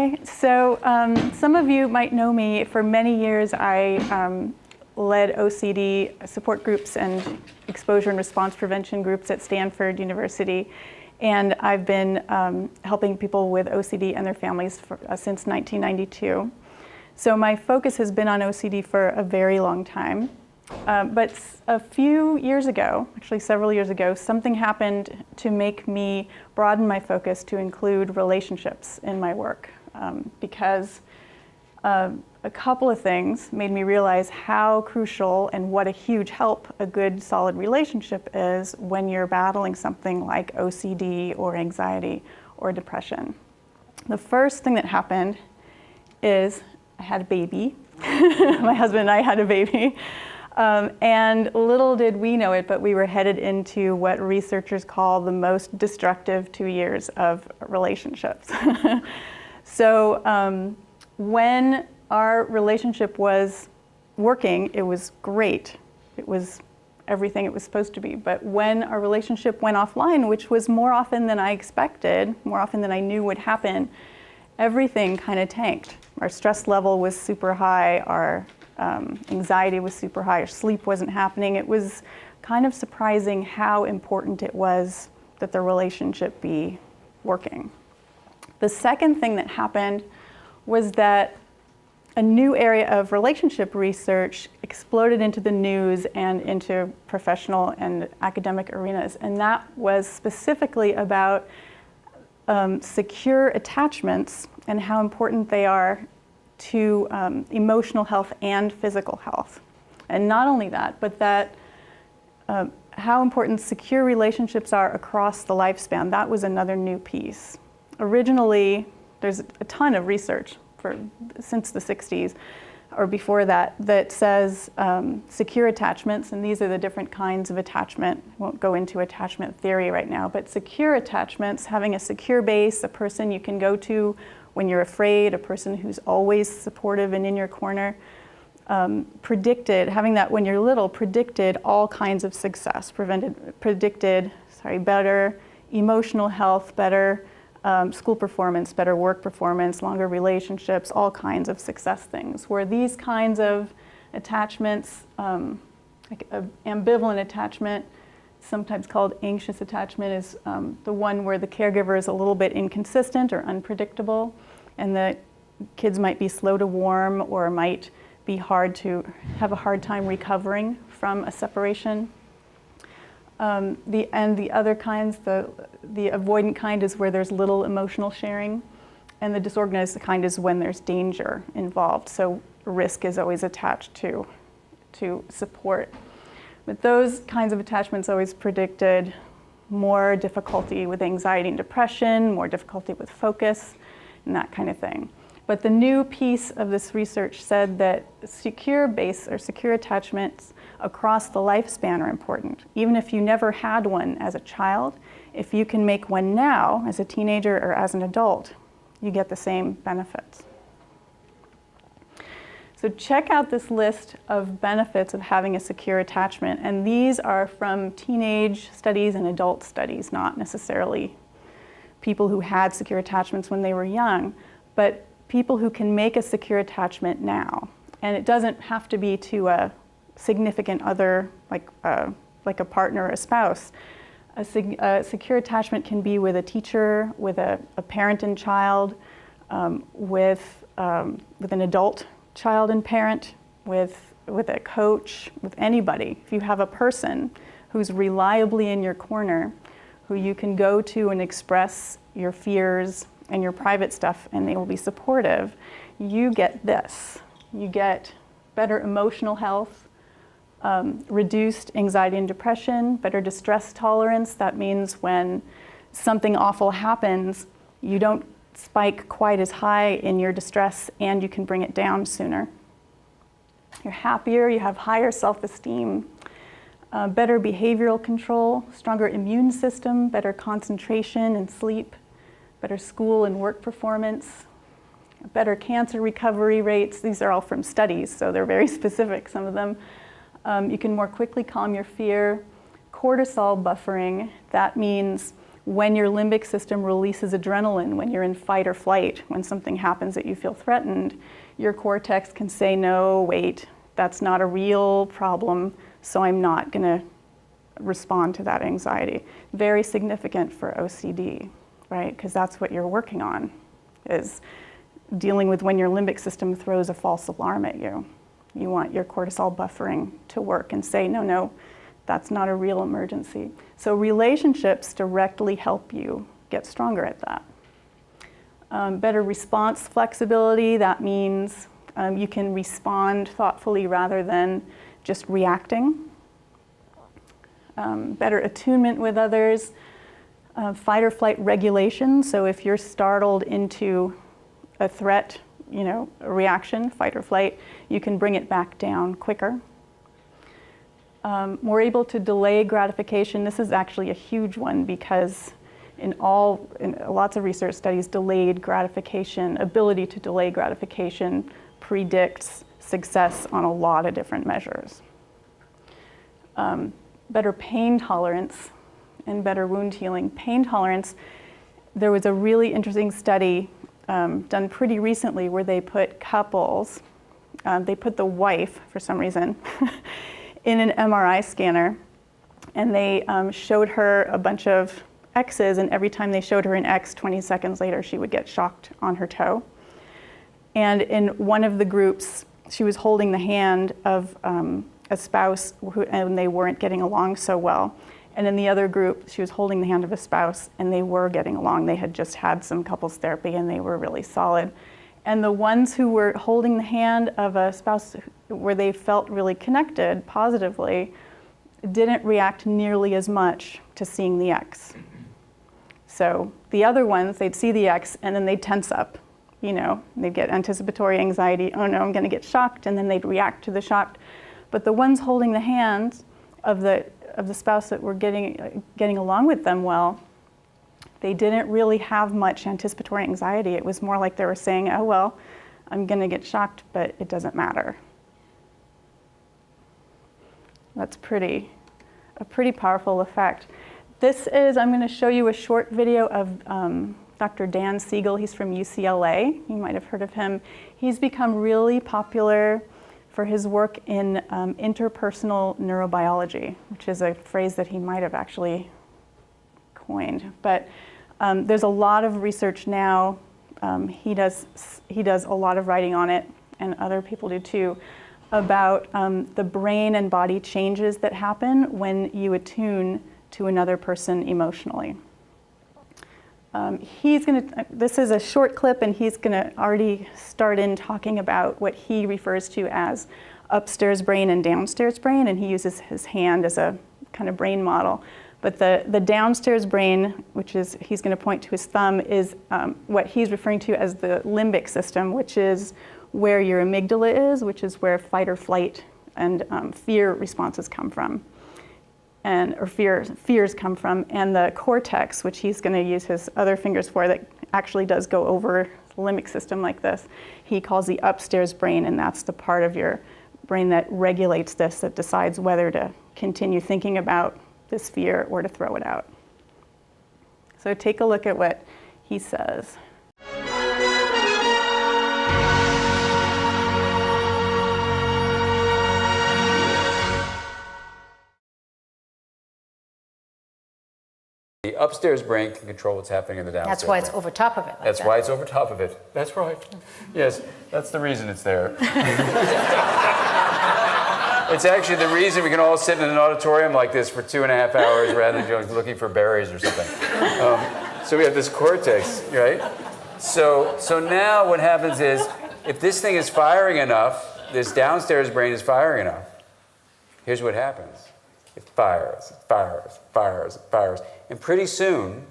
Hi. So some of you might know me. For many years, I led OCD support groups and exposure and response prevention groups at Stanford University. And I've been helping people with OCD and their families since 1992. So my focus has been on OCD for a very long time. But a few years ago, actually several years ago, something happened to make me broaden my focus to include relationships in my work. Because a couple of things made me realize how crucial and what a huge help a good, solid relationship is when you're battling something like OCD or anxiety or depression. The first thing that happened is I had a baby. My husband and I had a baby. And little did we know it, but we were headed into what researchers call the most destructive 2 years of relationships. So when our relationship was working, it was great. It was everything it was supposed to be. But when our relationship went offline, which was more often than I expected, more often than I knew would happen, everything kind of tanked. Our stress level was super high, our anxiety was super high, our sleep wasn't happening. It was kind of surprising how important it was that the relationship be working. The second thing that happened was that a new area of relationship research exploded into the news and into professional and academic arenas, and that was specifically about secure attachments and how important they are to emotional health and physical health. And not only that, but that how important secure relationships are across the lifespan. That was another new piece. Originally, there's a ton of research since the 60s or before that that says secure attachments, and these are the different kinds of attachment. I won't go into attachment theory right now, but secure attachments, having a secure base, a person you can go to when you're afraid, a person who's always supportive and in your corner, having that when you're little predicted all kinds of success, predicted better emotional health, better school performance, better work performance, longer relationships, all kinds of success things. Where these kinds of attachments, like ambivalent attachment, sometimes called anxious attachment, is the one where the caregiver is a little bit inconsistent or unpredictable, and the kids might be slow to warm or might be have a hard time recovering from a separation. The other kinds, the avoidant kind is where there's little emotional sharing, and the disorganized kind is when there's danger involved. So risk is always attached to support. But those kinds of attachments always predicted more difficulty with anxiety and depression, more difficulty with focus, and that kind of thing. But the new piece of this research said that secure base or secure attachments across the lifespan are important. Even if you never had one as a child, if you can make one now as a teenager or as an adult, you get the same benefits. So check out this list of benefits of having a secure attachment, and these are from teenage studies and adult studies, not necessarily people who had secure attachments when they were young, but people who can make a secure attachment now. And it doesn't have to be to a significant other, like a partner or a spouse. A secure attachment can be with a teacher, with a parent and child, with an adult child and parent, with a coach, with anybody. If you have a person who's reliably in your corner, who you can go to and express your fears and your private stuff, and they will be supportive, you get this. You get better emotional health, reduced anxiety and depression, better distress tolerance. That means when something awful happens, you don't spike quite as high in your distress, and you can bring it down sooner. You're happier, you have higher self-esteem, better behavioral control, stronger immune system, better concentration and sleep, better school and work performance, better cancer recovery rates. These are all from studies, so they're very specific, some of them. You can more quickly calm your fear. Cortisol buffering, that means when your limbic system releases adrenaline, when you're in fight or flight, when something happens that you feel threatened, your cortex can say, no, wait, that's not a real problem, so I'm not going to respond to that anxiety. Very significant for OCD, right? Because that's what you're working on, is dealing with when your limbic system throws a false alarm at you. You want your cortisol buffering to work and say, no, no, that's not a real emergency. So relationships directly help you get stronger at that. Better response flexibility, that means you can respond thoughtfully rather than just reacting. Better attunement with others. Fight or flight regulation, so if you're startled into a threat, a reaction, fight or flight, you can bring it back down quicker. More able to delay gratification. This is actually a huge one because in lots of research studies, delayed gratification, ability to delay gratification predicts success on a lot of different measures. Better pain tolerance and better wound healing. Pain tolerance, there was a really interesting study done pretty recently where they put couples, they put the wife, for some reason, in an MRI scanner, and they showed her a bunch of X's, and every time they showed her an X, 20 seconds later, she would get shocked on her toe. And in one of the groups, she was holding the hand of a spouse and they weren't getting along so well. And in the other group, she was holding the hand of a spouse and they were getting along. They had just had some couples therapy and they were really solid. And the ones who were holding the hand of a spouse where they felt really connected positively didn't react nearly as much to seeing the X. So the other ones, they'd see the X and then they'd tense up. They'd get anticipatory anxiety, oh no, I'm gonna get shocked, and then they'd react to the shock. But the ones holding the hands of the spouse that were getting along with them well, they didn't really have much anticipatory anxiety. It was more like they were saying, oh well, I'm gonna get shocked, but it doesn't matter. That's a pretty powerful effect. I'm gonna show you a short video of Dr. Dan Siegel. He's from UCLA. You might have heard of him. He's become really popular for his work in interpersonal neurobiology, which is a phrase that he might have actually coined. But there's a lot of research now. He does a lot of writing on it, and other people do too, about the brain and body changes that happen when you attune to another person emotionally. This is a short clip, and he's gonna already start in talking about what he refers to as upstairs brain and downstairs brain, and he uses his hand as a kind of brain model. But the downstairs brain, which is, he's gonna point to his thumb, is what he's referring to as the limbic system, which is where your amygdala is, which is where fight or flight and fear responses come from. Or fears come from, and the cortex, which he's going to use his other fingers for, that actually does go over the limbic system like this, he calls the upstairs brain, and that's the part of your brain that regulates this, that decides whether to continue thinking about this fear or to throw it out. So take a look at what he says. The upstairs brain can control what's happening in the downstairs That's why it's brain. over top of it. That's why it's over top of it. That's right. Yes, that's the reason it's there. It's actually the reason we can all sit in an auditorium like this for 2.5 hours rather than looking for berries or something. So we have this cortex, right? So now what happens is, if this thing is firing enough, this downstairs brain is firing enough, here's what happens. It fires, it fires, it fires, it fires. And pretty soon,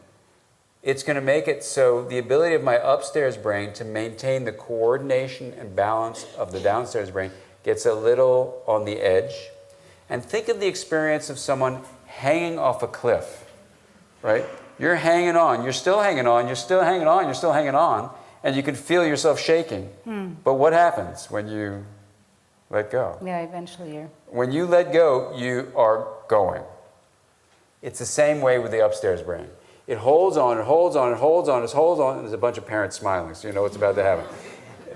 it's going to make it so the ability of my upstairs brain to maintain the coordination and balance of the downstairs brain gets a little on the edge. And think of the experience of someone hanging off a cliff, right? You're hanging on, you're still hanging on, you're still hanging on, you're still hanging on, and you can feel yourself shaking. But what happens when you let go? Yeah, eventually you're... When you let go, you are going. It's the same way with the upstairs brain. It holds on, it holds on, it holds on, it holds on, and there's a bunch of parents smiling, so you know what's about to happen.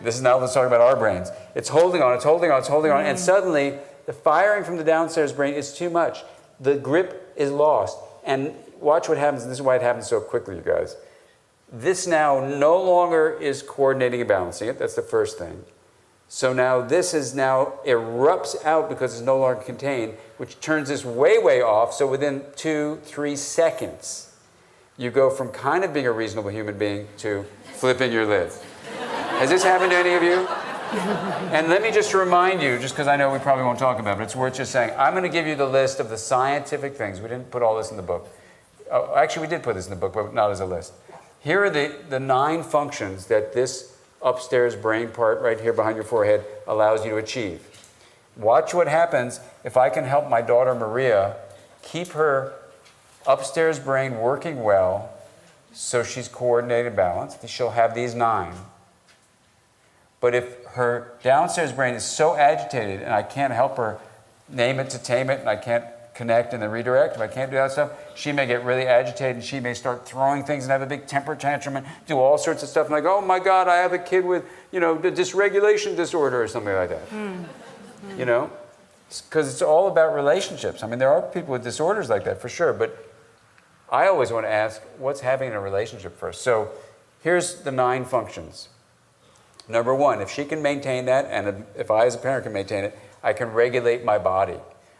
This is now let's talk about our brains. It's holding on, it's holding on, it's holding on, and suddenly the firing from the downstairs brain is too much. The grip is lost. And watch what happens. This is why it happens so quickly, you guys. This now no longer is coordinating and balancing it. That's the first thing. So now this is now erupts out because it's no longer contained, which turns this way, way off. So within 2-3 seconds, you go from kind of being a reasonable human being to flipping your lid. Has this happened to any of you? And let me just remind you, just because I know we probably won't talk about it, but it's worth just saying, I'm going to give you the list of the scientific things. We didn't put all this in the book. Oh, actually, we did put this in the book, but not as a list. Here are the 9 functions that this upstairs brain part right here behind your forehead allows you to achieve. Watch what happens if I can help my daughter Maria keep her upstairs brain working well so she's coordinated, balanced. She'll have these 9. But if her downstairs brain is so agitated and I can't help her name it to tame it and I can't connect and then redirect, if I can't do that stuff, she may get really agitated and she may start throwing things and have a big temper tantrum and do all sorts of stuff and like, oh my God, I have a kid with, the dysregulation disorder or something like that. You know? Because it's all about relationships. I mean, there are people with disorders like that for sure, but I always want to ask, what's happening in a relationship first? So here's the 9 functions. Number 1, if she can maintain that, and if I as a parent can maintain it, I can regulate my body.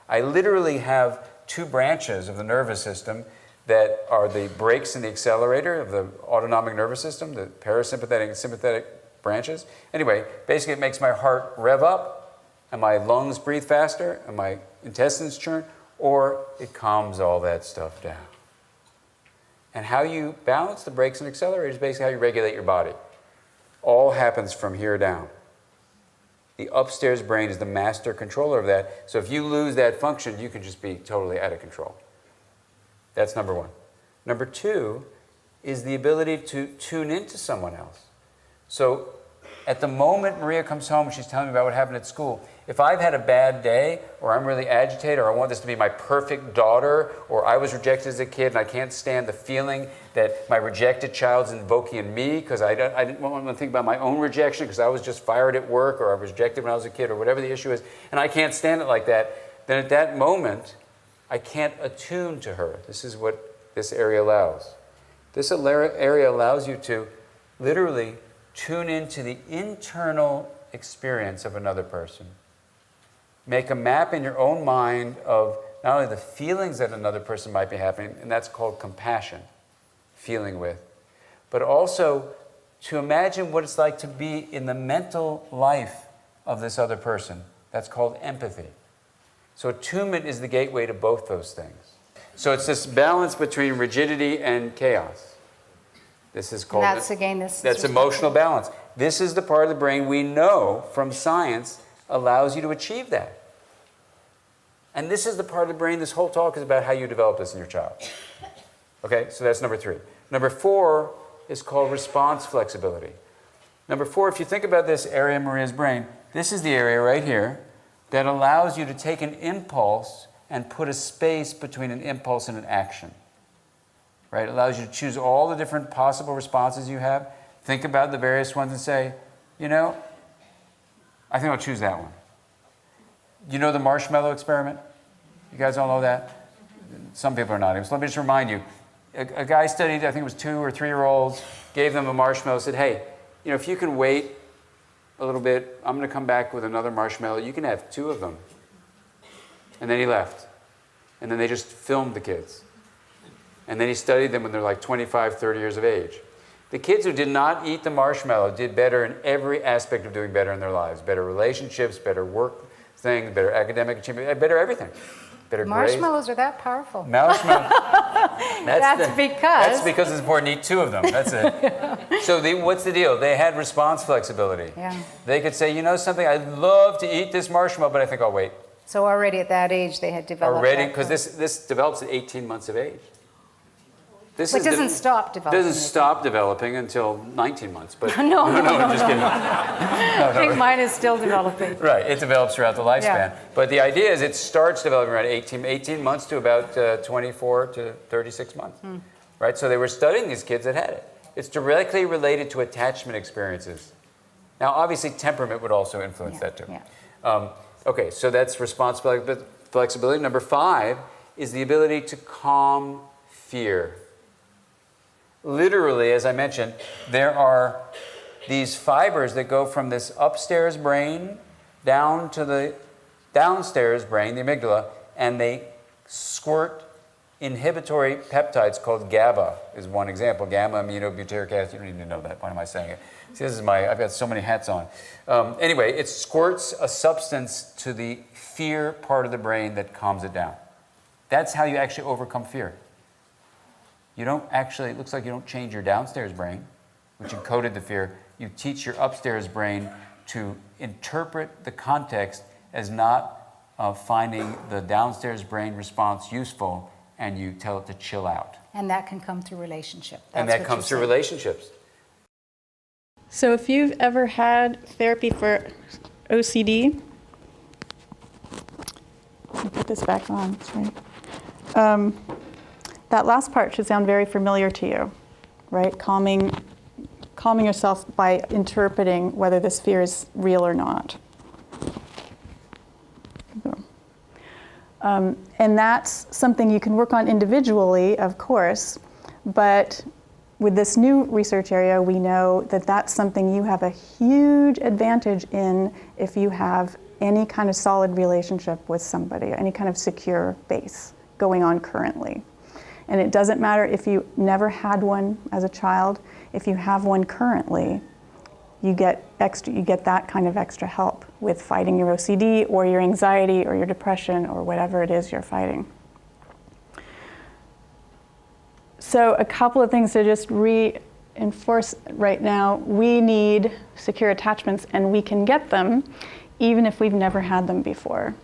I literally have 2 branches of the nervous system that are the brakes and the accelerator of the autonomic nervous system, the parasympathetic and sympathetic branches. Anyway, basically it makes my heart rev up, and my lungs breathe faster, and my intestines churn, or it calms all that stuff down. And how you balance the brakes and accelerators is basically how you regulate your body. All happens from here down. The upstairs brain is the master controller of that. So if you lose that function, you can just be totally out of control. That's number 1. Number 2 is the ability to tune into someone else. So at the moment Maria comes home and she's telling me about what happened at school, if I've had a bad day, or I'm really agitated, or I want this to be my perfect daughter, or I was rejected as a kid and I can't stand the feeling that my rejected child's invoking in me because I didn't want to think about my own rejection because I was just fired at work, or I was rejected when I was a kid, or whatever the issue is, and I can't stand it like that, then at that moment, I can't attune to her. This is what this area allows. This area allows you to literally tune into the internal experience of another person. Make a map in your own mind of not only the feelings that another person might be having, and that's called compassion, feeling with, but also to imagine what it's like to be in the mental life of this other person. That's called empathy. So attunement is the gateway to both those things. So it's this balance between rigidity and chaos. This is called... That's emotional balance. This is the part of the brain we know from science allows you to achieve that. And this is the part of the brain, this whole talk is about how you develop this in your child. Okay, so that's number 3. Number 4 is called response flexibility. Number 4, if you think about this area in Maria's brain, this is the area right here that allows you to take an impulse and put a space between an impulse and an action. Right? It allows you to choose all the different possible responses you have. Think about the various ones and say, I think I'll choose that one. You know the marshmallow experiment? You guys all know that? Some people are not. So let me just remind you. A guy studied, I think it was 2 or 3-year-olds, gave them a marshmallow, said, hey, if you can wait a little bit, I'm going to come back with another marshmallow. You can have 2 of them. And then he left. And then they just filmed the kids. And then he studied them when they're like 25, 30 years of age. The kids who did not eat the marshmallow did better in every aspect of doing better in their lives. Better relationships, better work things, better academic achievement, better everything. Better Marshmallows grades. are that powerful. Marshmallows. That's because it's important to eat 2 of them. That's it. So what's the deal? They had response flexibility. Yeah. They could say, something, I'd love to eat this marshmallow, but I think I'll wait. So already at that age they had developed because this develops at 18 months of age. It doesn't stop developing. Doesn't stop developing until 19 months. But no, I'm just kidding. I think mine is still developing. Right, it develops throughout the lifespan. Yeah. But the idea is it starts developing around 18 months to about 24 to 36 months. right? So they were studying these kids that had it. It's directly related to attachment experiences. Now, obviously, temperament would also influence that too. Yeah. Okay, so that's responsibility, flexibility. Number 5 is the ability to calm fear. Literally, as I mentioned, there are these fibers that go from this upstairs brain down to the downstairs brain, the amygdala, and they squirt inhibitory peptides called GABA is one example. Gamma aminobutyric acid. You don't even know that. Why am I saying it? See, this is I've got so many hats on. Anyway, it squirts a substance to the fear part of the brain that calms it down. That's how you actually overcome fear. You don't actually, it looks like you don't change your downstairs brain, which encoded the fear. You teach your upstairs brain to interpret the context as not finding the downstairs brain response useful, and you tell it to chill out. And that can come through relationship. And that comes through relationships. So if you've ever had therapy for OCD, let me put this back on, sorry. That last part should sound very familiar to you, right? Calming yourself by interpreting whether this fear is real or not. And that's something you can work on individually, of course, but with this new research area, we know that that's something you have a huge advantage in if you have any kind of solid relationship with somebody, any kind of secure base going on currently. And it doesn't matter if you never had one as a child, if you have one currently, you get that kind of extra help with fighting your OCD or your anxiety or your depression or whatever it is you're fighting. So a couple of things to just reinforce right now. We need secure attachments, and we can get them even if we've never had them before.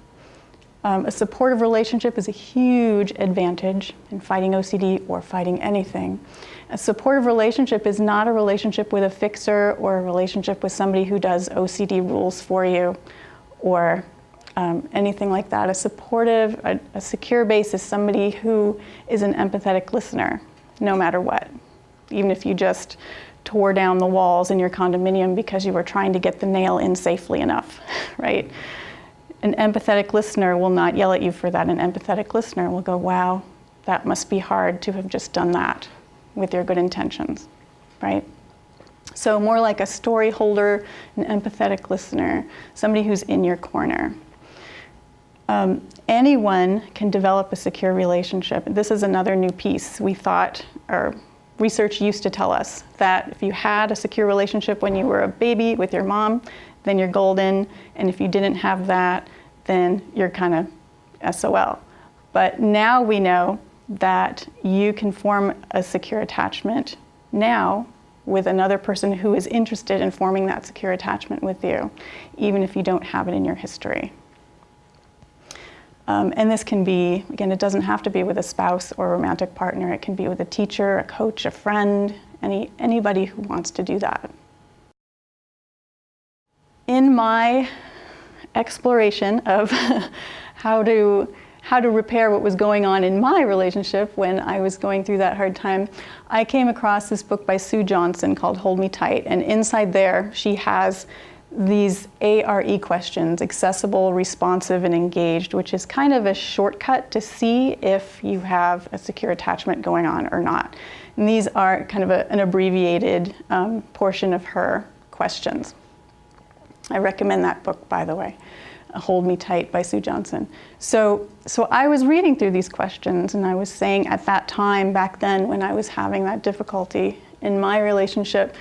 A supportive relationship is a huge advantage in fighting OCD or fighting anything. A supportive relationship is not a relationship with a fixer or a relationship with somebody who does OCD rules for you or anything like that. A secure base is somebody who is an empathetic listener, no matter what. Even if you just tore down the walls in your condominium because you were trying to get the nail in safely enough, right? An empathetic listener will not yell at you for that. An empathetic listener will go, wow, that must be hard to have just done that with your good intentions, right? So more like a story holder, an empathetic listener, somebody who's in your corner. Anyone can develop a secure relationship. This is another new piece. We thought, or research used to tell us, that if you had a secure relationship when you were a baby with your mom, then you're golden, and if you didn't have that, then you're kind of SOL. But now we know that you can form a secure attachment now with another person who is interested in forming that secure attachment with you, even if you don't have it in your history. And this can be, again, it doesn't have to be with a spouse or a romantic partner. It can be with a teacher, a coach, a friend, anybody who wants to do that. In my exploration of how to repair what was going on in my relationship when I was going through that hard time, I came across this book by Sue Johnson called Hold Me Tight. And inside there, she has these ARE questions, accessible, responsive, and engaged, which is kind of a shortcut to see if you have a secure attachment going on or not. And these are kind of an abbreviated portion of her questions. I recommend that book, by the way, Hold Me Tight by Sue Johnson. So I was reading through these questions, and I was saying at that time, back then, when I was having that difficulty in my relationship,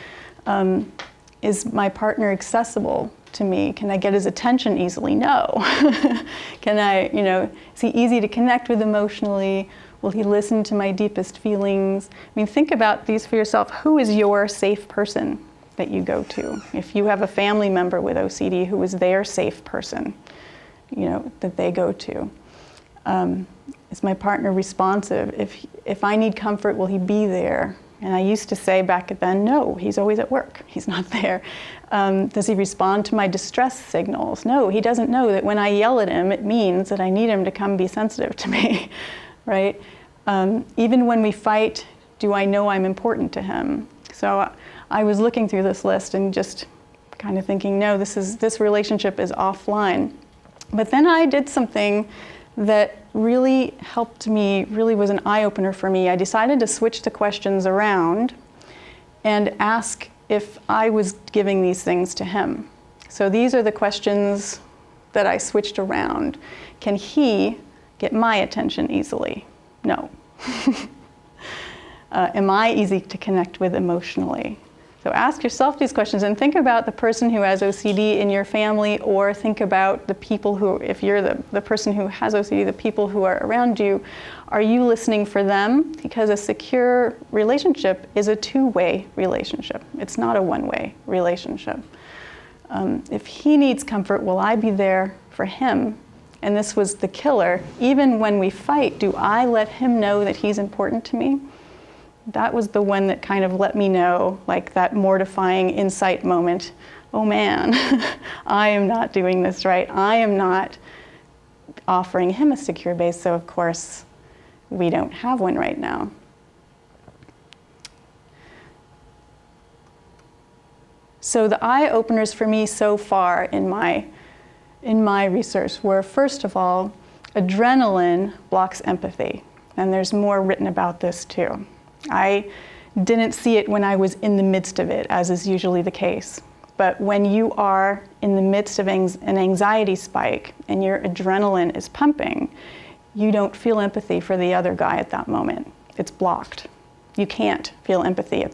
is my partner accessible to me? Can I get his attention easily? No. Can I, is he easy to connect with emotionally? Will he listen to my deepest feelings? I mean, think about these for yourself. Who is your safe person that you go to? If you have a family member with OCD, who is their safe person, that they go to? Is my partner responsive? If I need comfort, will he be there? And I used to say back then, no, he's always at work. He's not there. Does he respond to my distress signals? No, he doesn't know that when I yell at him, it means that I need him to come be sensitive to me, right? Even when we fight, Do I know I'm important to him? So I was looking through this list and just kind of thinking, no, this relationship is offline. But then I did something that really helped me, really was an eye-opener for me. I decided to switch the questions around and ask if I was giving these things to him. So these are the questions that I switched around. Can he get my attention easily? No. Am I easy to connect with emotionally? So ask yourself these questions and think about the person who has OCD in your family, or think about the people who, if you're the person who has OCD, the people who are around you. Are you listening for them? Because a secure relationship is a two-way relationship. It's not a one-way relationship. If he needs comfort, will I be there for him? And this was the killer. Even when we fight, do I let him know that he's important to me? That was the one that kind of let me know, like that mortifying insight moment. Oh man, I am not doing this right. I am not offering him a secure base, so of course we don't have one right now. So the eye-openers for me so far in my research were, first of all, adrenaline blocks empathy. And there's more written about this too. I didn't see it when I was in the midst of it, as is usually the case. But when you are in the midst of an anxiety spike and your adrenaline is pumping, you don't feel empathy for the other guy at that moment. It's blocked. You can't feel empathy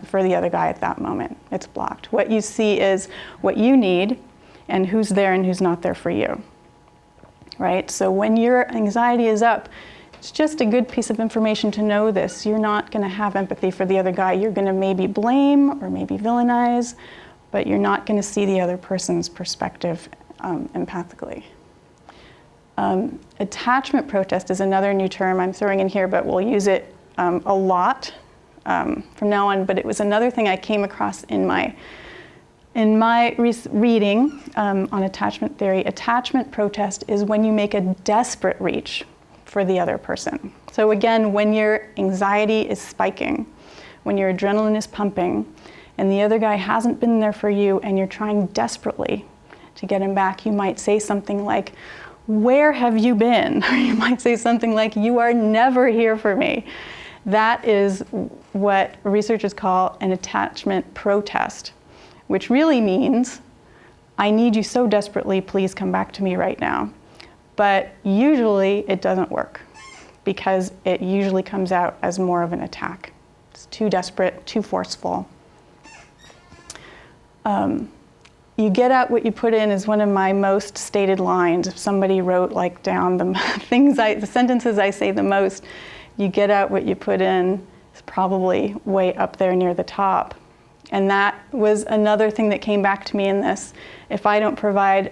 for the other guy at that moment. It's blocked. What you see is what you need and who's there and who's not there for you, right? So when your anxiety is up, it's just a good piece of information to know this. You're not going to have empathy for the other guy. You're going to maybe blame or maybe villainize, but you're not going to see the other person's perspective empathically. Attachment protest is another new term I'm throwing in here, but we'll use it a lot from now on. But it was another thing I came across in my reading on attachment theory. Attachment protest is when you make a desperate reach for the other person. So again, when your anxiety is spiking, when your adrenaline is pumping, and the other guy hasn't been there for you and you're trying desperately to get him back, you might say something like, "Where have you been?" Or you might say something like, "You are never here for me." That is what researchers call an attachment protest, which really means, I need you so desperately, please come back to me right now. But usually it doesn't work because it usually comes out as more of an attack. It's too desperate, too forceful. You get out what you put in is one of my most stated lines. If somebody wrote like down the sentences I say the most, you get out what you put in is probably way up there near the top. And that was another thing that came back to me in this. If I don't provide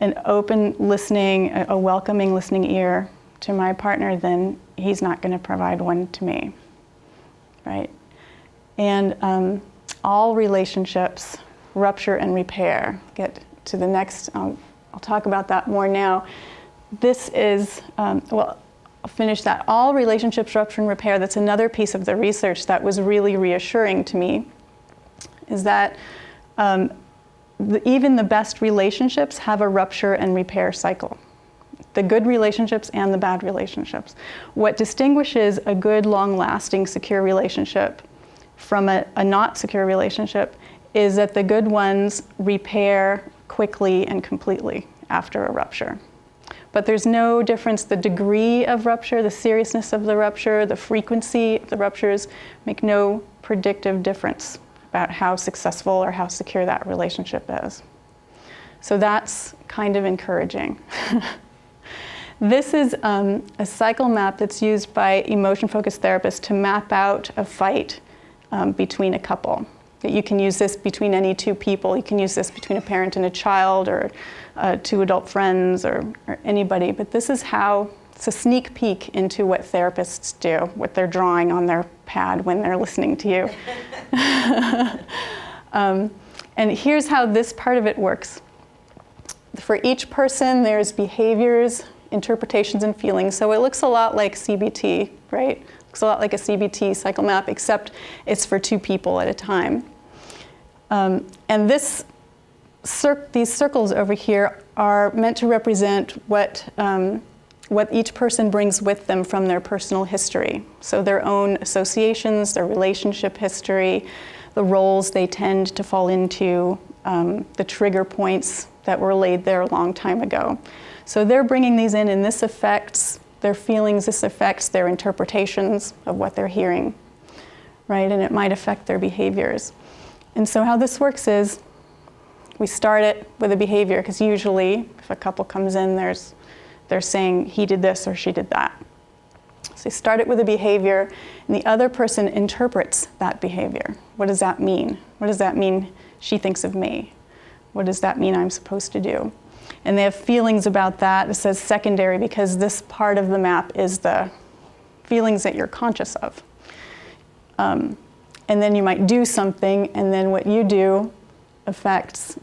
an open listening, a welcoming listening ear to my partner, then he's not going to provide one to me, right? And all relationships rupture and repair. Get to the next, I'll talk about that more now. This is, well, I'll finish that. All relationships rupture and repair, that's another piece of the research that was really reassuring to me, is that even the best relationships have a rupture and repair cycle. The good relationships and the bad relationships. What distinguishes a good, long-lasting, secure relationship from a not secure relationship is that the good ones repair quickly and completely after a rupture. But there's no difference. The degree of rupture, the seriousness of the rupture, the frequency of the ruptures make no predictive difference about how successful or how secure that relationship is. So that's kind of encouraging. This is a cycle map that's used by emotion-focused therapists to map out a fight between a couple. You can use this between any two people. You can use this between a parent and a child, or two adult friends, or anybody. But this is how, it's a sneak peek into what therapists do, what they're drawing on their pad when they're listening to you. And here's how this part of it works. For each person, there's behaviors, interpretations, and feelings. So it looks a lot like CBT, right? Looks a lot like a CBT cycle map, except it's for 2 people at a time. And these circles over here are meant to represent what each person brings with them from their personal history. So their own associations, their relationship history, the roles they tend to fall into, the trigger points that were laid there a long time ago. So they're bringing these in, and this affects their feelings, this affects their interpretations of what they're hearing, right? And it might affect their behaviors. And so how this works is we start it with a behavior, because usually if a couple comes in, they're saying he did this or she did that. So you start it with a behavior, and the other person interprets that behavior. What does that mean? What does that mean she thinks of me? What does that mean I'm supposed to do? And they have feelings about that. It says secondary because this part of the map is the feelings that you're conscious of. And then you might do something, and then what you do affects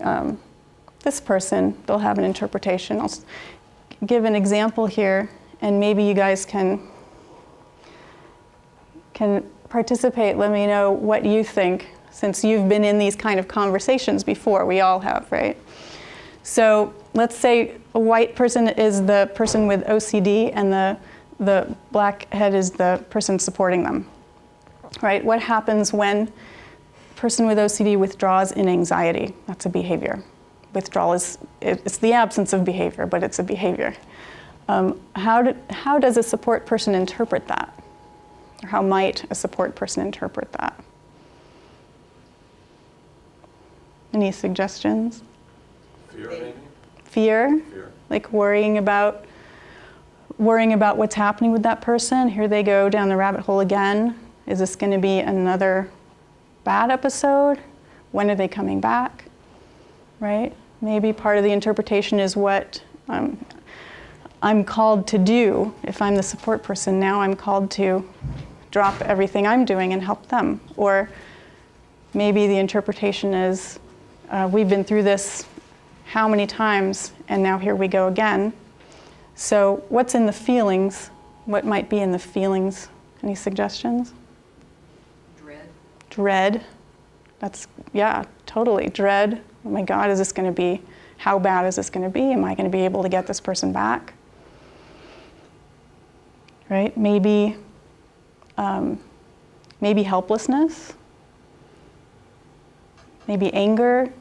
this person. They'll have an interpretation. I'll give an example here, and maybe you guys can participate. Let me know what you think, since you've been in these kind of conversations before. We all have, right? So let's say a white person is the person with OCD, and the black head is the person supporting them, right? What happens when a person with OCD withdraws in anxiety? That's a behavior. Withdrawal it's the absence of behavior, but it's a behavior. How does a support person interpret that? Or how might a support person interpret that? Any suggestions? Fear, maybe? Fear? Fear. Like worrying about what's happening with that person. Here they go down the rabbit hole again. Is this going to be another bad episode? When are they coming back? Right? Maybe part of the interpretation is what I'm called to do. If I'm the support person, now I'm called to drop everything I'm doing and help them. Or maybe the interpretation is we've been through this how many times, and now here we go again. So what's in the feelings? What might be in the feelings? Any suggestions? Dread. That's, yeah, totally. Dread. Oh my God, is this going to be, how bad is this going to be? Am I going to be able to get this person back? Right? Maybe helplessness. Maybe anger,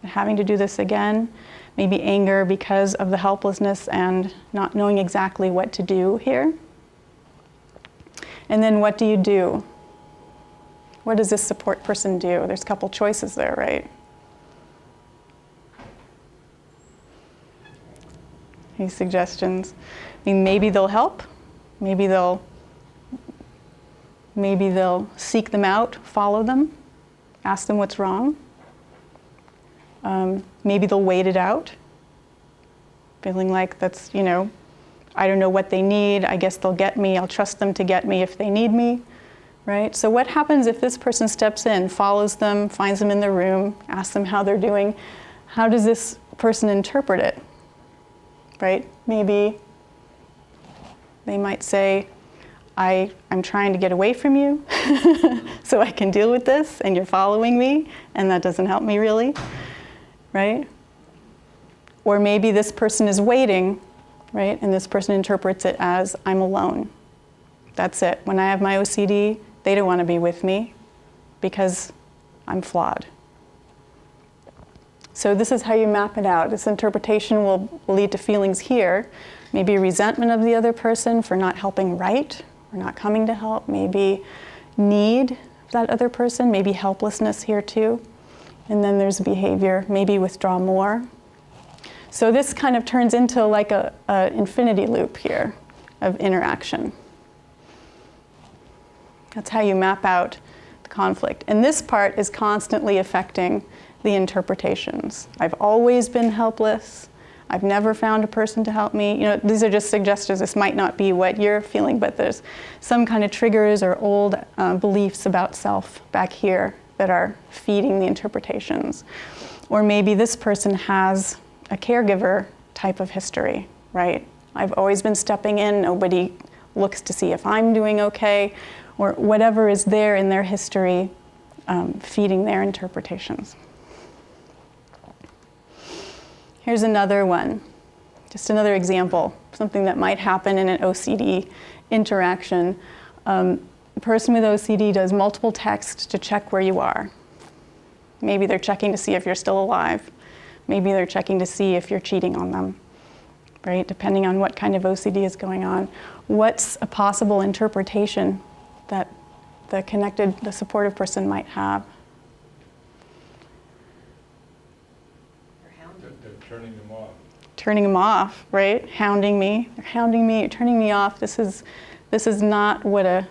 having to do this again. Maybe anger because of the helplessness and not knowing exactly what to do here. And then what do you do? What does this support person do? There's a couple choices there, right? Any suggestions? I mean, maybe they'll help. Maybe they'll seek them out, follow them, ask them what's wrong. Maybe they'll wait it out, feeling like that's, I don't know what they need. I guess they'll get me. I'll trust them to get me if they need me, right? So what happens if this person steps in, follows them, finds them in their room, asks them how they're doing? How does this person interpret it, right? Maybe they might say, I'm trying to get away from you so I can deal with this, and you're following me, and that doesn't help me really, right? Or maybe this person is waiting, right? And this person interprets it as, I'm alone. That's it. When I have my OCD, they don't want to be with me because I'm flawed. So this is how you map it out. This interpretation will lead to feelings here. Maybe resentment of the other person for not helping right, or not coming to help. Maybe need of that other person. Maybe helplessness here too. And then there's behavior, maybe withdraw more. So this kind of turns into like a infinity loop here of interaction. That's how you map out the conflict. And this part is constantly affecting the interpretations. I've always been helpless. I've never found a person to help me. These are just suggestions. This might not be what you're feeling, but there's some kind of triggers or old beliefs about self back here that are feeding the interpretations. Or maybe this person has a caregiver type of history, right? I've always been stepping in, nobody looks to see if I'm doing okay, or whatever is there in their history, feeding their interpretations. Here's another one, just another example, something that might happen in an OCD interaction. A person with OCD does multiple texts to check where you are. Maybe they're checking to see if you're still alive. Maybe they're checking to see if you're cheating on them, right? Depending on what kind of OCD is going on. What's a possible interpretation that the supportive person might have? They're turning them off. Turning them off, right? Hounding me. They're hounding me, turning me off. This is not what a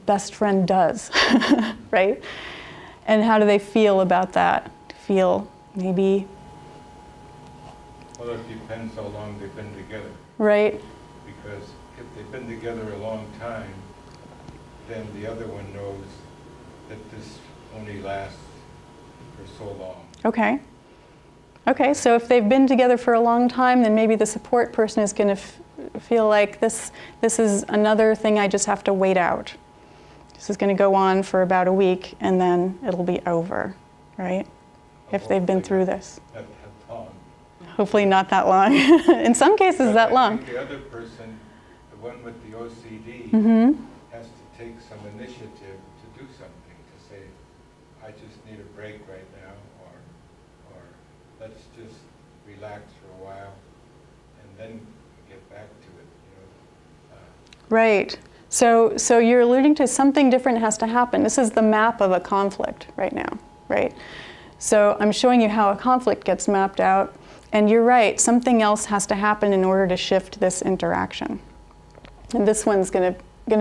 best friend does, right? And how do they feel about that? Feel maybe... Well, it depends how long they've been together. Right. Because if they've been together a long time, then the other one knows that this only lasts for so long. Okay. Okay, so if they've been together for a long time, then maybe the support person is going to feel like this is another thing I just have to wait out. This is going to go on for about a week, and then it'll be over, right? If they've been through this. Not that long. Hopefully not that long. In some cases, But that I long. think the other person, the one with the OCD, has to take some initiative to do something, to say, I just need a break right now, or let's just relax for a while, and then get back to it, you know. Right. So you're alluding to something different has to happen. This is the map of a conflict right now, right? So I'm showing you how a conflict gets mapped out, and you're right, something else has to happen in order to shift this interaction. And this one's gonna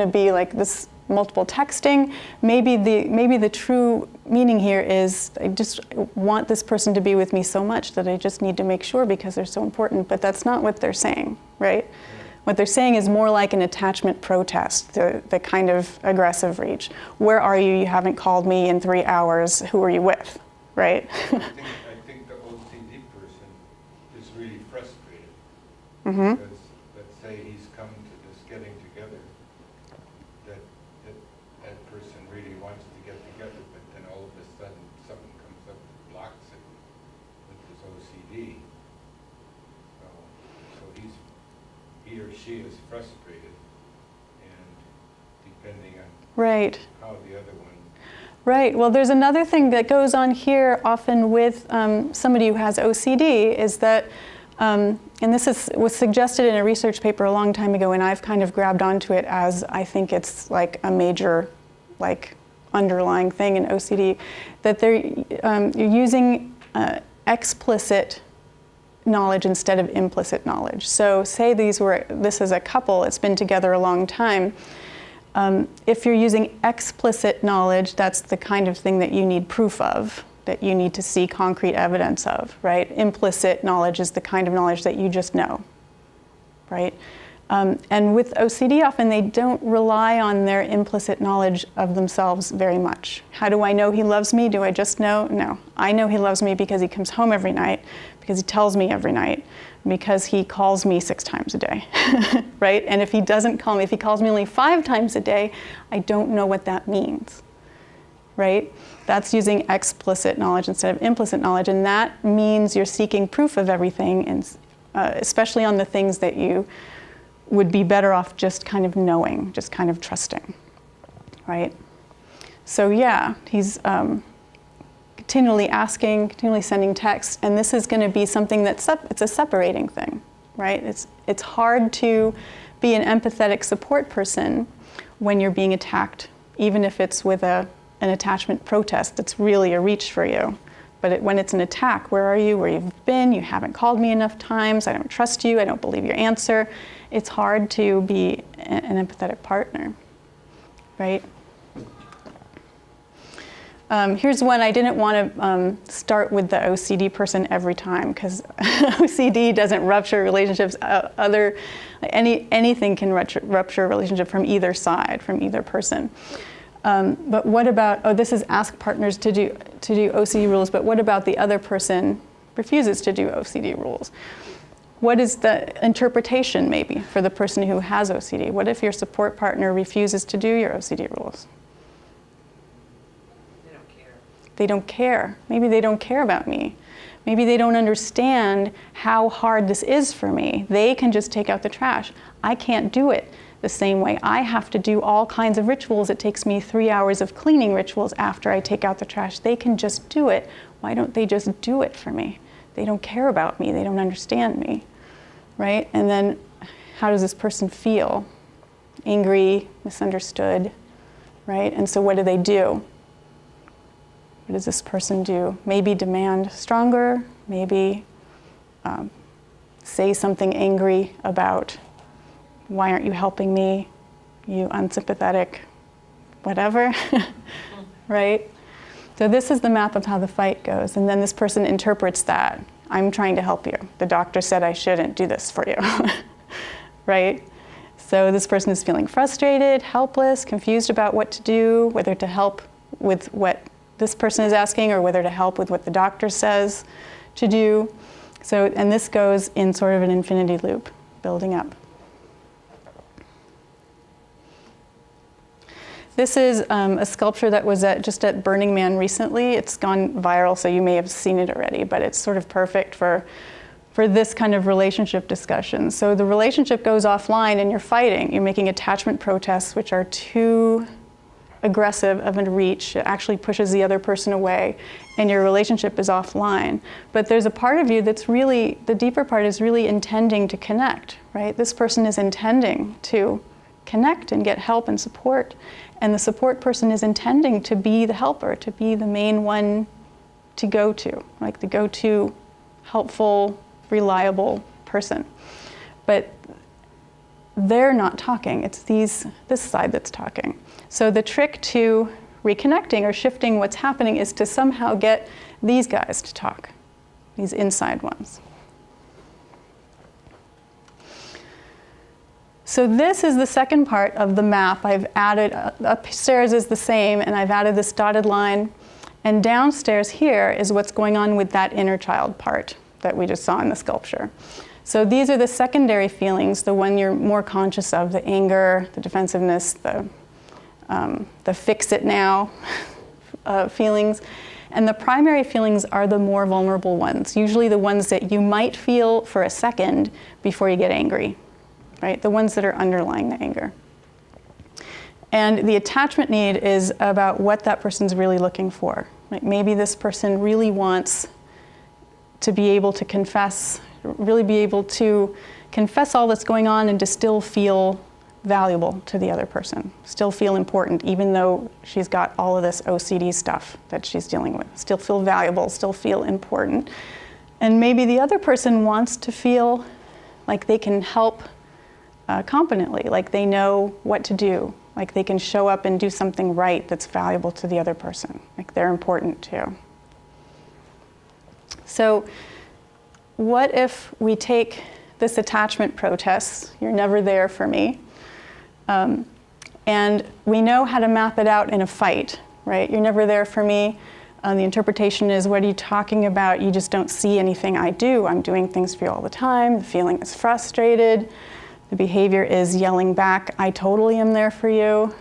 be like this multiple texting. Maybe the true meaning here is I just want this person to be with me so much that I just need to make sure because they're so important, but that's not what they're saying, right? What they're saying is more like an attachment protest, the kind of aggressive reach. Where are you? You haven't called me in 3 hours. Who are you with? Right? I think the OCD person is really frustrated. Because let's say he's come to this getting together, that person really wants to get together, but then all of a sudden something comes up that blocks it with his OCD. So he or she is frustrated, and depending on Right. how the other one. Right. Well, there's another thing that goes on here often with somebody who has OCD is that, and this was suggested in a research paper a long time ago, and I've kind of grabbed onto it as I think it's like a major, like underlying thing in OCD, that you're using explicit knowledge instead of implicit knowledge. So say this is a couple, it's been together a long time. If you're using explicit knowledge, that's the kind of thing that you need proof of, that you need to see concrete evidence of, right? Implicit knowledge is the kind of knowledge that you just know, right? And with OCD, often they don't rely on their implicit knowledge of themselves very much. How do I know he loves me? Do I just know? No. I know he loves me because he comes home every night, because he tells me every night, because he calls me 6 times a day, right? And if he doesn't call me, if he calls me only 5 times a day, I don't know what that means, right? That's using explicit knowledge instead of implicit knowledge, and that means you're seeking proof of everything, and especially on the things that you would be better off just kind of knowing, just kind of trusting, right? So yeah, he's continually asking, continually sending texts, and this is going to be something that's it's a separating thing, right? It's hard to be an empathetic support person when you're being attacked, even if it's with an attachment protest that's really a reach for you. But when it's an attack, where are you, where you've been, you haven't called me enough times, I don't trust you, I don't believe your answer, it's hard to be an empathetic partner, right? Here's one. I didn't want to start with the OCD person every time, because OCD doesn't rupture relationships. Anything can rupture a relationship from either side, from either person. But what about, this is ask partners to do OCD rules, but what about the other person refuses to do OCD rules? What is the interpretation maybe for the person who has OCD? What if your support partner refuses to do your OCD rules? They don't care. They don't care. Maybe they don't care about me. Maybe they don't understand how hard this is for me. They can just take out the trash. I can't do it the same way. I have to do all kinds of rituals. It takes me 3 hours of cleaning rituals after I take out the trash. They can just do it. Why don't they just do it for me? They don't care about me. They don't understand me, right? And then how does this person feel? Angry, misunderstood, right? And so what do they do? What does this person do? Maybe demand stronger, maybe say something angry about, why aren't you helping me? You unsympathetic, whatever, right? So this is the map of how the fight goes. And then this person interprets that. I'm trying to help you. The doctor said I shouldn't do this for you, right? So this person is feeling frustrated, helpless, confused about what to do, whether to help with what this person is asking or whether to help with what the doctor says to do. So, and this goes in sort of an infinity loop, building up. This is a sculpture that was just at Burning Man recently. It's gone viral, so you may have seen it already, but it's sort of perfect for this kind of relationship discussion. So the relationship goes offline and you're fighting. You're making attachment protests, which are too aggressive of a reach. It actually pushes the other person away, and your relationship is offline. But there's a part of you that's really, the deeper part is really intending to connect, right? This person is intending to connect and get help and support. And the support person is intending to be the helper, to be the main one to go to, like the go-to helpful, reliable person. But they're not talking. It's this side that's talking. So the trick to reconnecting or shifting what's happening is to somehow get these guys to talk, these inside ones. So this is the second part of the map. I've added, upstairs is the same, and I've added this dotted line. And downstairs here is what's going on with that inner child part that we just saw in the sculpture. So these are the secondary feelings, the one you're more conscious of, the anger, the defensiveness, the fix it now feelings. And the primary feelings are the more vulnerable ones, usually the ones that you might feel for a second before you get angry. Right? The ones that are underlying the anger. And the attachment need is about what that person's really looking for. Like maybe this person really wants to be able to confess, really be able to confess all that's going on and to still feel valuable to the other person, still feel important, even though she's got all of this OCD stuff that she's dealing with, still feel valuable, still feel important. And maybe the other person wants to feel like they can help competently, like they know what to do, like they can show up and do something right that's valuable to the other person, like they're important too. So what if we take this attachment protest, you're never there for me, and we know how to map it out in a fight, right? You're never there for me. The interpretation is, what are you talking about? You just don't see anything I do. I'm doing things for you all the time. The feeling is frustrated. The behavior is yelling back, I totally am there for you,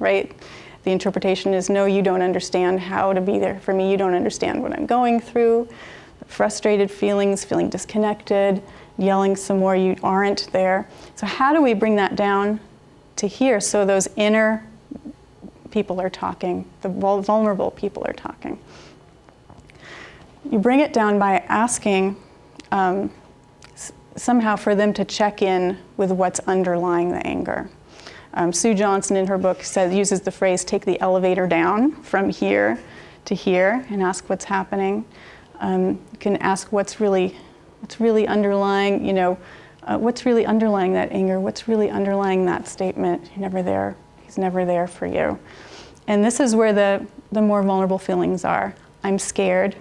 right? The interpretation is, no, you don't understand how to be there for me. You don't understand what I'm going through. The frustrated feelings, feeling disconnected, yelling some more, you aren't there. So how do we bring that down to here so those inner people are talking, the vulnerable people are talking? You bring it down by asking, somehow for them to check in with what's underlying the anger. Sue Johnson in her book uses the phrase, take the elevator down from here to here and ask what's happening. You can ask what's really underlying, what's really underlying that anger, what's really underlying that statement, you're never there, he's never there for you. And this is where the more vulnerable feelings are. I'm scared.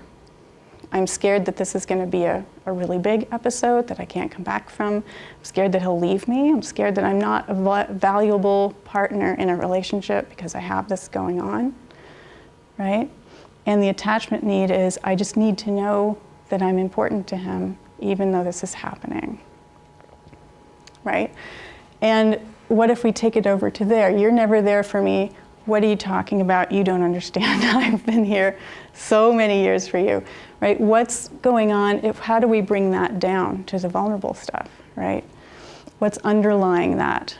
I'm scared that this is going to be a really big episode that I can't come back from. I'm scared that he'll leave me. I'm scared that I'm not a valuable partner in a relationship because I have this going on, right? And the attachment need is, I just need to know that I'm important to him. even though this is happening, right? And what if we take it over to there? You're never there for me. What are you talking about? You don't understand. I've been here so many years for you, right? What's going on? How do we bring that down to the vulnerable stuff, right? What's underlying that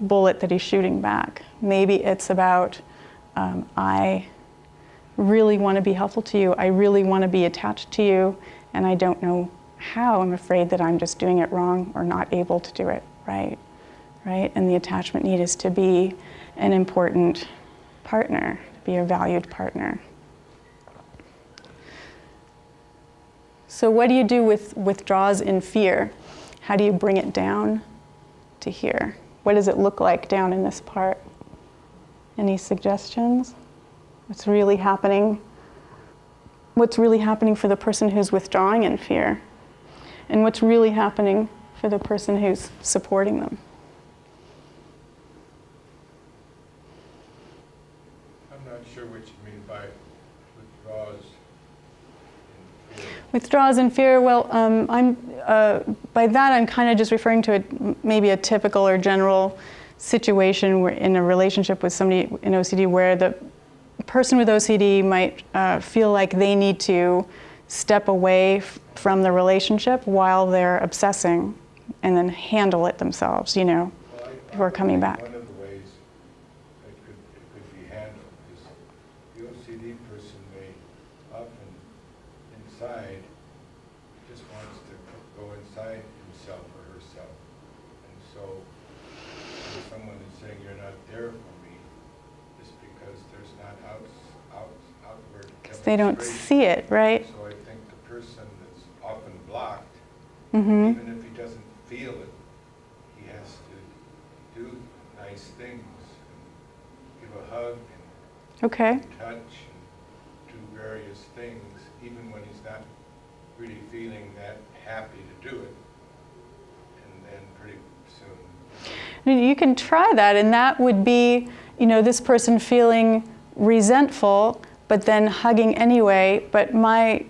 bullet that he's shooting back? Maybe it's about, I really want to be helpful to you. I really want to be attached to you, and I don't know how. I'm afraid that I'm just doing it wrong or not able to do it right, right? And the attachment need is to be an important partner, to be a valued partner. So what do you do with withdrawals in fear? How do you bring it down to here? What does it look like down in this part? Any suggestions? What's really happening? What's really happening for the person who's withdrawing in fear? And what's really happening for the person who's supporting them? I'm not sure what you mean by withdrawals in fear. Withdrawals in fear, well, by that I'm kind of just referring to maybe a typical or general situation where in a relationship with somebody in OCD where the person with OCD might feel like they need to step away from the relationship while they're obsessing and then handle it themselves, you know, before coming back. One of the ways it could be handled is the OCD person may often inside just wants to go inside himself or herself. And so when someone is saying you're not there for me, just because there's not outward Because they don't see it, right? So I think the person that's often blocked, Mm-hmm. even if he doesn't feel it, he has to do nice things, and give a hug, and Okay. touch, and do various things, even when he's not really feeling that happy to do it. And then pretty soon. I mean, you can try that, and that would be, you know, this person feeling resentful, but then hugging anyway. But my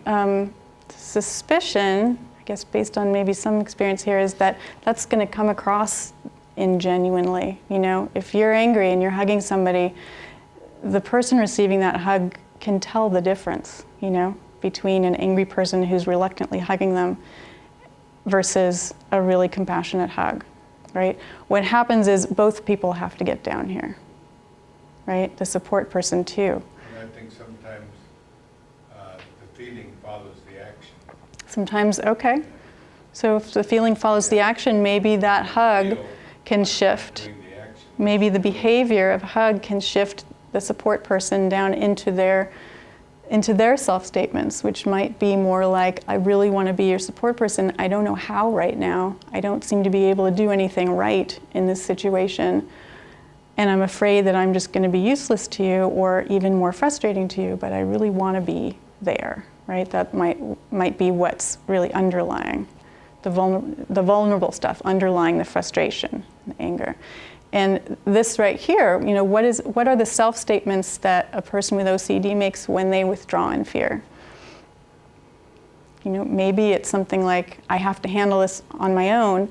suspicion, I guess based on maybe some experience here, is that that's going to come across ingenuinely. You know, if you're angry and you're hugging somebody, the person receiving that hug can tell the difference, you know, between an angry person who's reluctantly hugging them versus a really compassionate hug, right? What happens is both people have to get down here, right? The support person too. And I think sometimes the feeling follows the action. Sometimes, okay. So if the feeling follows the action, maybe that hug can shift. Doing the action. Maybe the behavior of hug can shift the support person down into their self-statements, which might be more like, I really want to be your support person. I don't know how right now. I don't seem to be able to do anything right in this situation. And I'm afraid that I'm just going to be useless to you or even more frustrating to you, but I really want to be there, right? That might be what's really underlying, the vulnerable stuff, underlying the frustration, the anger. And this right here, you know, what are the self-statements that a person with OCD makes when they withdraw in fear? You know, maybe it's something like, I have to handle this on my own,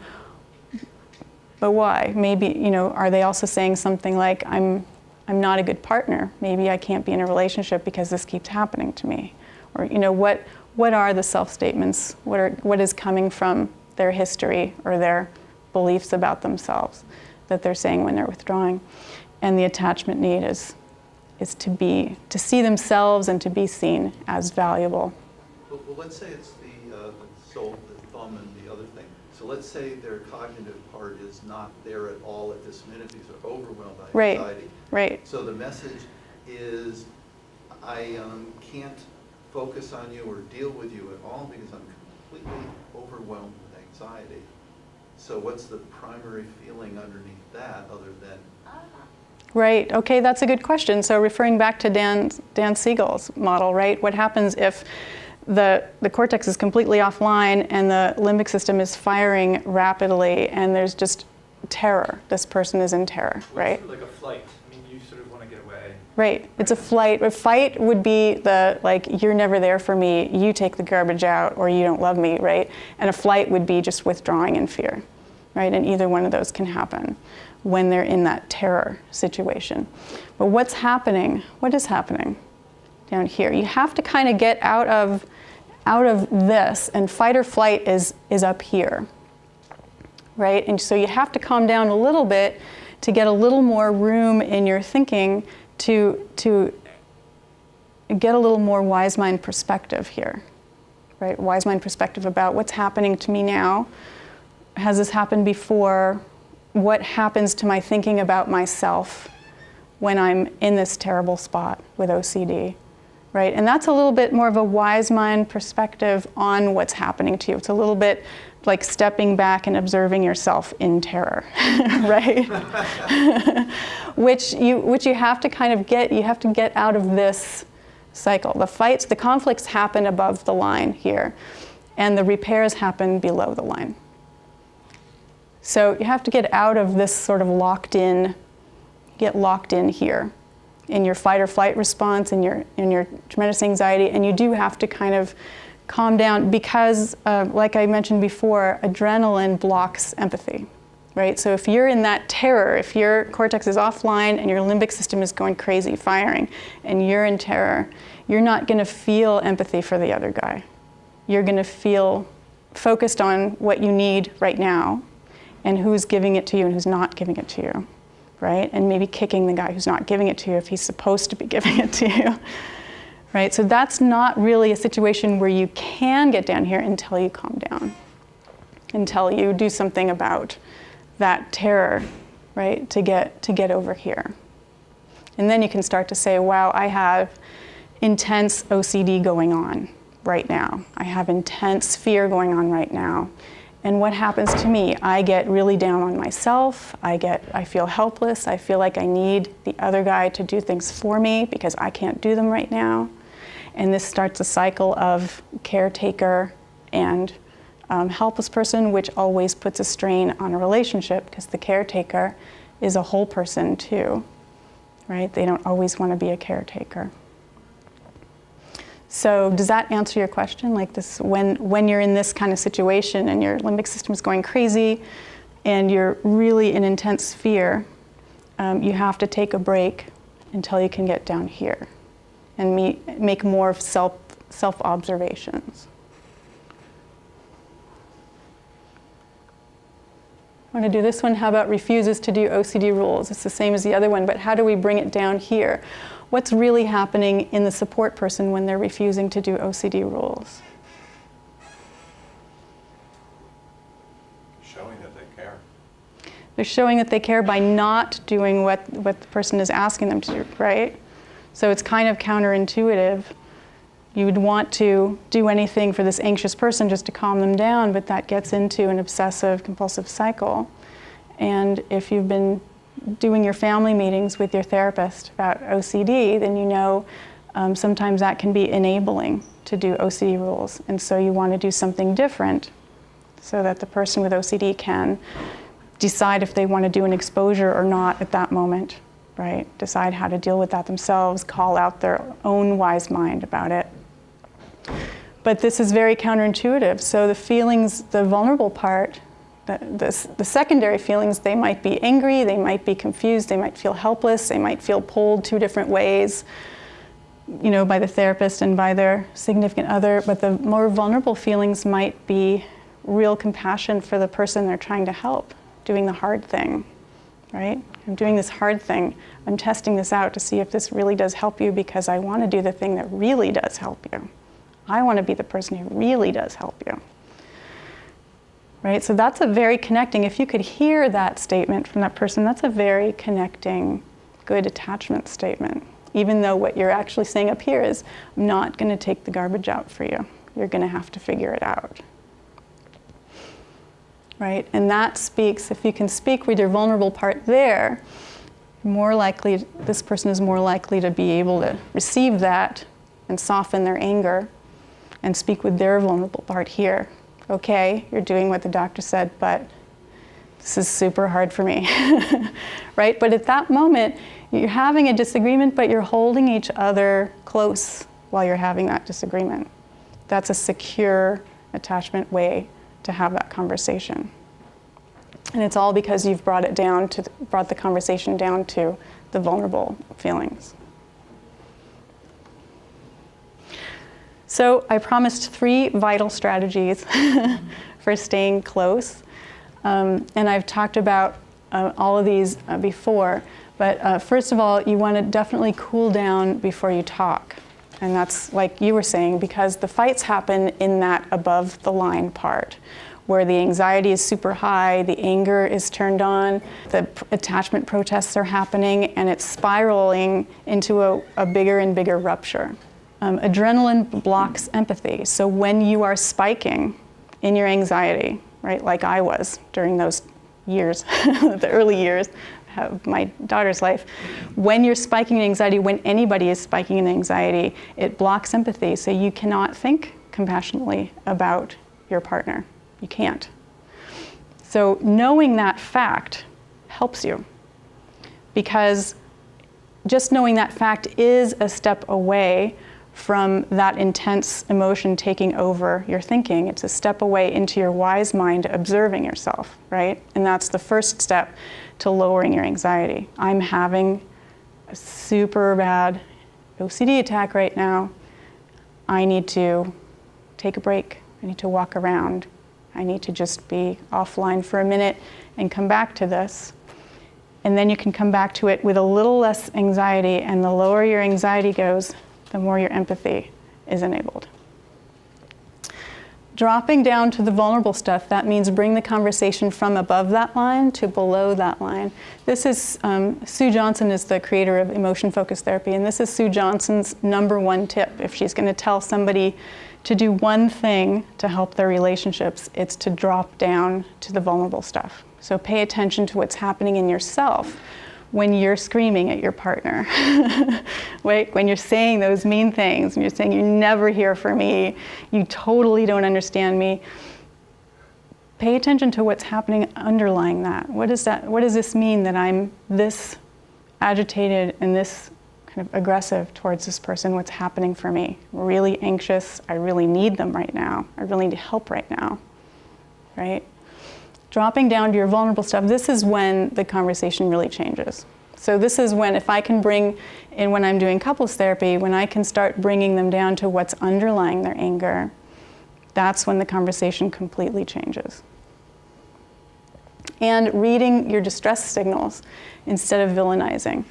but why? Maybe, you know, are they also saying something like, I'm not a good partner. Maybe I can't be in a relationship because this keeps happening to me. Or, you know, what are the self-statements? What is coming from their history or their beliefs about themselves that they're saying when they're withdrawing? And the attachment need is to see themselves and to be seen as valuable. Well, let's say it's the soul, the thumb, and the other thing. So let's say their cognitive part is not there at all at this minute. These are overwhelmed by anxiety. Right. So the message is, I can't focus on you or deal with you at all because I'm completely overwhelmed with anxiety. So what's the primary feeling underneath that other than? Right. Okay, that's a good question. So referring back to Dan Siegel's model, right? What happens if the cortex is completely offline and the limbic system is firing rapidly and there's just terror? This person is in terror, right? It's like a flight. I mean, you sort of want to get away. Right, it's a flight. A fight would be the, like, you're never there for me, you take the garbage out, or you don't love me, right? And a flight would be just withdrawing in fear, right? And either one of those can happen when they're in that terror situation. But what's happening? What is happening down here? You have to kind of get out of this, and fight or flight is up here, right? And so you have to calm down a little bit to get a little more room in your thinking to get a little more wise mind perspective here, right? Wise mind perspective about what's happening to me now. Has this happened before? What happens to my thinking about myself when I'm in this terrible spot with OCD, right? And that's a little bit more of a wise mind perspective on what's happening to you. It's a little bit like stepping back and observing yourself in terror, right? which you have to kind of get out of this cycle. The conflicts happen above the line here, and the repairs happen below the line. So you have to get out of this sort of get locked in here in your fight or flight response, in your tremendous anxiety, and you do have to kind of calm down because, like I mentioned before, adrenaline blocks empathy, right? So if you're in that terror, if your cortex is offline and your limbic system is going crazy, firing, and you're in terror, you're not going to feel empathy for the other guy. You're going to feel focused on what you need right now and who's giving it to you and who's not giving it to you, right? And maybe kicking the guy who's not giving it to you if he's supposed to be giving it to you. Right, so that's not really a situation where you can get down here until you calm down, until you do something about that terror, right, to get over here. And then you can start to say, wow, I have intense OCD going on right now. I have intense fear going on right now. And what happens to me? I get really down on myself. I feel helpless. I feel like I need the other guy to do things for me because I can't do them right now. And this starts a cycle of caretaker and helpless person, which always puts a strain on a relationship because the caretaker is a whole person too, right? They don't always want to be a caretaker. So does that answer your question? Like this, when you're in this kind of situation and your limbic system is going crazy and you're really in intense fear, you have to take a break until you can get down here and make more self-observations. Want to do this one? How about refuses to do OCD rules? It's the same as the other one, but how do we bring it down here? What's really happening in the support person when they're refusing to do OCD rules? Showing that they care. They're showing that they care by not doing what the person is asking them to do, right? So it's kind of counterintuitive. You would want to do anything for this anxious person just to calm them down, but that gets into an obsessive compulsive cycle. And if you've been doing your family meetings with your therapist about OCD, then you know sometimes that can be enabling to do OCD rules. And so you want to do something different so that the person with OCD can decide if they want to do an exposure or not at that moment, right? Decide how to deal with that themselves, call out their own wise mind about it. But this is very counterintuitive. So the feelings, the vulnerable part, the secondary feelings, they might be angry, they might be confused, they might feel helpless, they might feel pulled two different ways, you know, by the therapist and by their significant other. But the more vulnerable feelings might be real compassion for the person they're trying to help, doing the hard thing, right? I'm doing this hard thing. I'm testing this out to see if this really does help you because I want to do the thing that really does help you. I want to be the person who really does help you. Right? So that's a very connecting, if you could hear that statement from that person, that's a very connecting, good attachment statement. Even though what you're actually saying up here is, I'm not going to take the garbage out for you. You're going to have to figure it out. Right? And that speaks, if you can speak with your vulnerable part there, more likely, this person is more likely to be able to receive that and soften their anger and speak with their vulnerable part here. Okay, you're doing what the doctor said, but this is super hard for me, right? But at that moment, You're having a disagreement, but you're holding each other close while you're having that disagreement. That's a secure attachment way to have that conversation. And it's all because you've brought the conversation down to the vulnerable feelings. So I promised 3 vital strategies for staying close. And I've talked about all of these before. But first of all, you want to definitely cool down before you talk. And that's like you were saying, because the fights happen in that above the line part, where the anxiety is super high, the anger is turned on, the attachment protests are happening, and it's spiraling into a bigger and bigger rupture. Adrenaline blocks empathy. So when you are spiking in your anxiety, right, like I was during those years, the early years of my daughter's life, when you're spiking in anxiety, when anybody is spiking in anxiety, it blocks empathy. So you cannot think compassionately about your partner. You can't. So knowing that fact helps you, because just knowing that fact is a step away from that intense emotion taking over your thinking. It's a step away into your wise mind observing yourself, right? And that's the first step to lowering your anxiety. I'm having a super bad OCD attack right now. I need to take a break. I need to walk around. I need to just be offline for a minute and come back to this. And then you can come back to it with a little less anxiety, and the lower your anxiety goes, the more your empathy is enabled. Dropping down to the vulnerable stuff, that means bring the conversation from above that line to below that line. This is, Sue Johnson is the creator of emotion-focused therapy, and this is Sue Johnson's #1 tip. If she's going to tell somebody to do one thing to help their relationships, it's to drop down to the vulnerable stuff. So pay attention to what's happening in yourself when you're screaming at your partner, right? When you're saying those mean things, and you're saying, you're never here for me, you totally don't understand me. Pay attention to what's happening underlying that. What does this mean that I'm this agitated and this kind of aggressive towards this person? What's happening for me? I'm really anxious, I really need them right now. I really need help right now, right? Dropping down to your vulnerable stuff, this is when the conversation really changes. So this is when, if I can bring in, when I'm doing couples therapy, when I can start bringing them down to what's underlying their anger, that's when the conversation completely changes. And reading your distress signals instead of villainizing.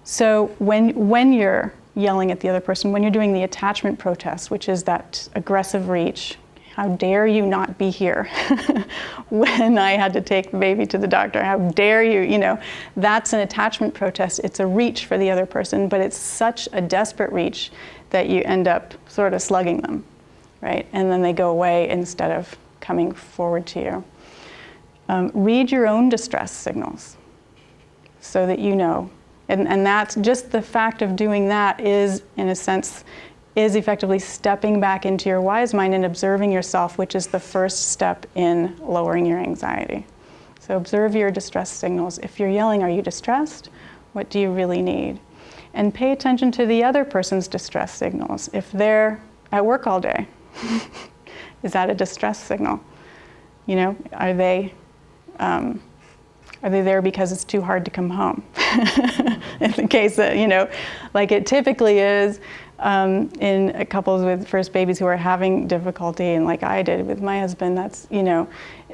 So when you're yelling at the other person, when you're doing the attachment protest, which is that aggressive reach, how dare you not be here when I had to take the baby to the doctor? How dare you? That's an attachment protest. It's a reach for the other person, but it's such a desperate reach that you end up sort of slugging them, right? And then they go away instead of coming forward to you. Read your own distress signals so that you know. And that's just the fact of doing that is, in a sense, is effectively stepping back into your wise mind and observing yourself, which is the first step in lowering your anxiety. So observe your distress signals. If you're yelling, are you distressed? What do you really need? And pay attention to the other person's distress signals. If they're at work all day, is that a distress signal? Are they there because it's too hard to come home? In the case that, like it typically is, in couples with first babies who are having difficulty, and like I did with my husband, that's,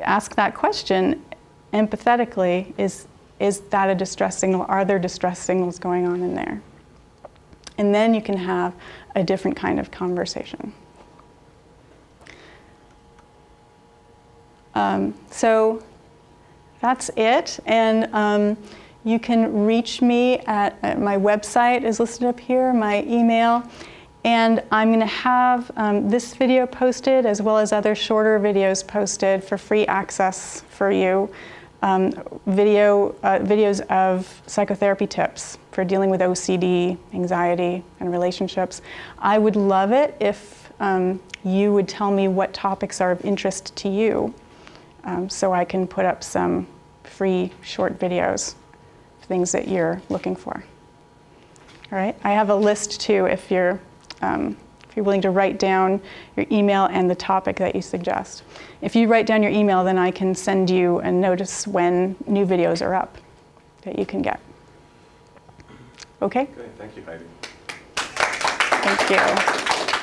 ask that question empathetically, is that a distress signal? Are there distress signals going on in there? And then you can have a different kind of conversation. So that's it. And you can reach me at my website is listed up here, my email, and I'm going to have this video posted as well as other shorter videos posted for free access for you, videos of psychotherapy tips for dealing with OCD, anxiety, and relationships. I would love it if you would tell me what topics are of interest to you, so I can put up some free short videos, things that you're looking for. All right. I have a list too if you're willing to write down your email and the topic that you suggest. If you write down your email, then I can send you a notice when new videos are up that you can get. Okay? Okay, thank you, Heidi. Thank you.